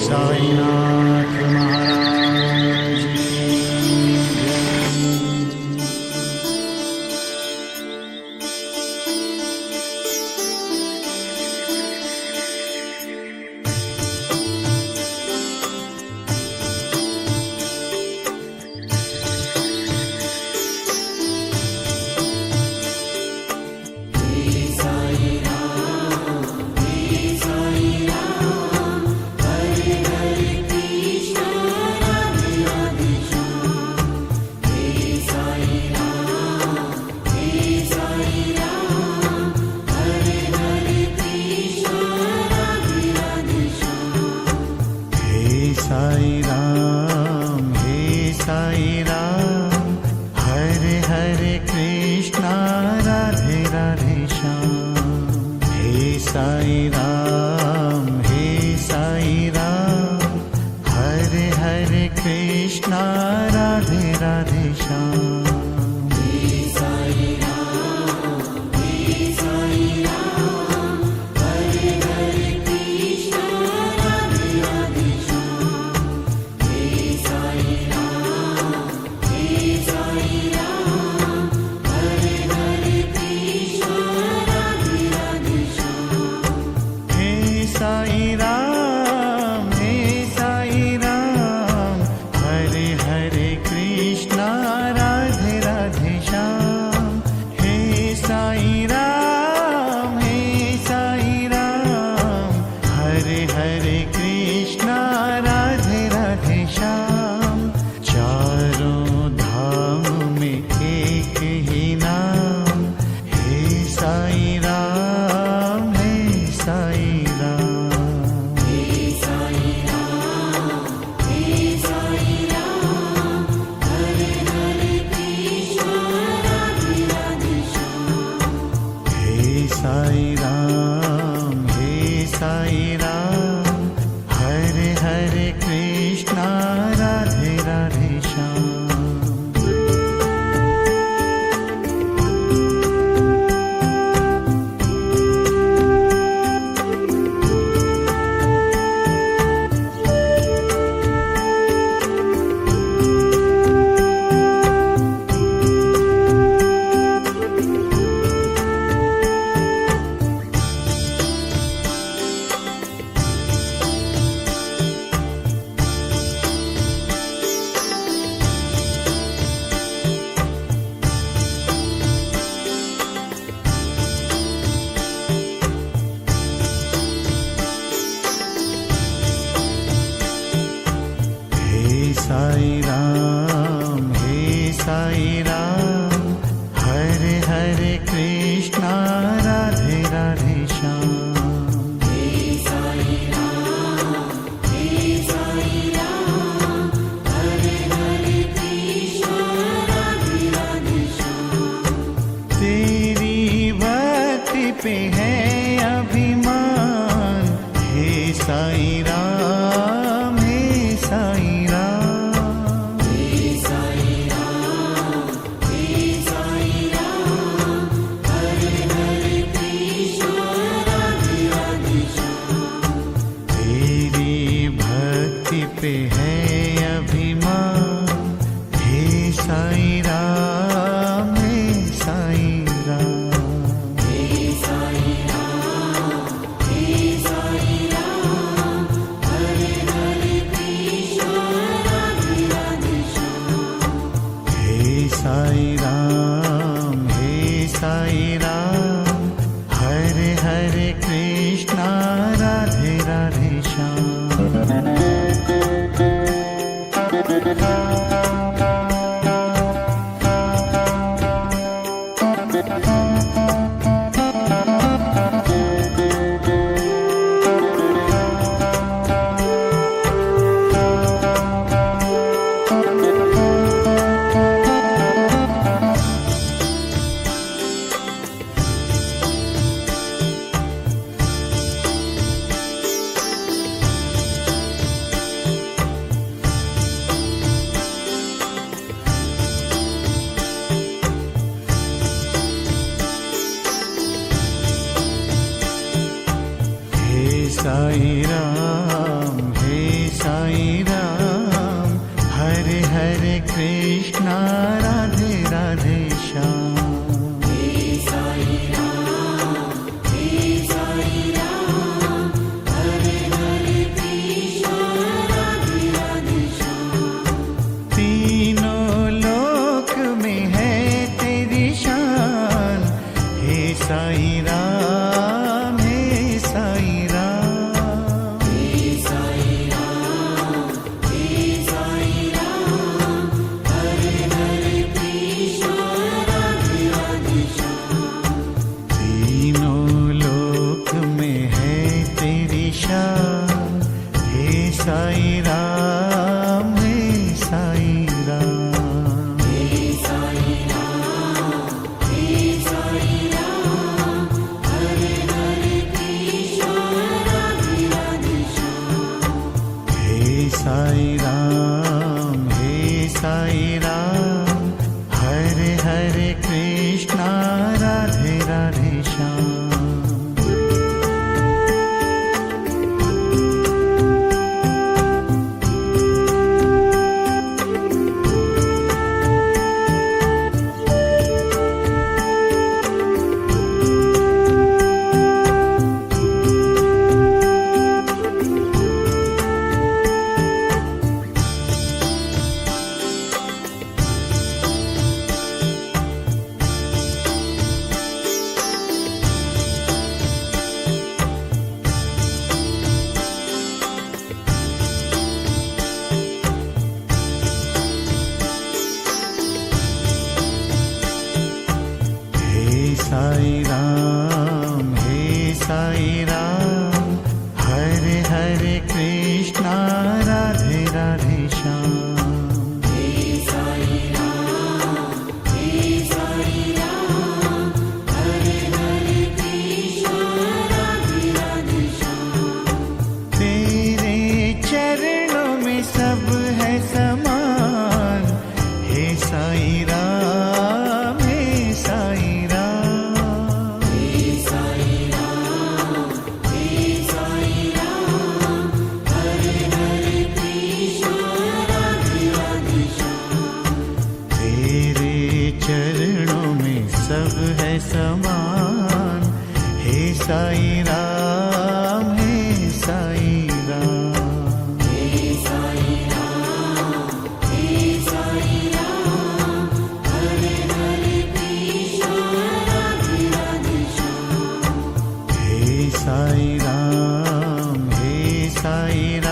साईनाथ महाराज की जय। साई राम हे साई राम, हरे हरे कृष्णा राधे राधे श्याम। हे साई राम हे साई राम, हरे हरे कृष्णा राधे राधे श्याम। साई राम हे साई राम, हरे हरे कृष्णा राधे राधे श्याम। हे साई राम हे साई राम, हरे हरे कृष्णा राधे राधे श्याम। चारों धाम में एक ही नाम, हे साई राम हे साई साई राम हे साई राम, हरे हरे कृष्णा राधे राधे श्याम। साई राम हे साई राम, हरे हरे कृष्णा राधे राधे श्याम। हे साई राम हे साई राम, हरे हरे कृष्णा राधे राधे श्याम। तेरी भक्ति पे है अभिमान, हे साई राम हे साई पे है अभिमान, हे साई राम हे साई राम। हे साई राम हे साई राम, हरे हरे कृष्णा राधे राधे श्याम। हे साई राम हे साई राम, हरे हरे कृष्णा राधे राधे श्याम। साई राम हे साई राम, हरे हरे कृष्णा राधे राधे श्याम। तीनों लोक में है तेरी शान, हे साई राम, हे साई राम। तीनों लोक में है तेरी शान, हे साई राम, हे साई राम। हे साई राम, हे साई राम, हरे हरे कृष्णा राधे राधे श्याम। हे साई राम, हे साई राम, हरे हरे कृष्णा राधे राधे श्याम। तेरे चरणों में सब है समान, हे साई राम, हे साई राम। तेरे चरणों में सब है समान, हे साई राम, हे साई राम। हे साई राम, हे साई राम,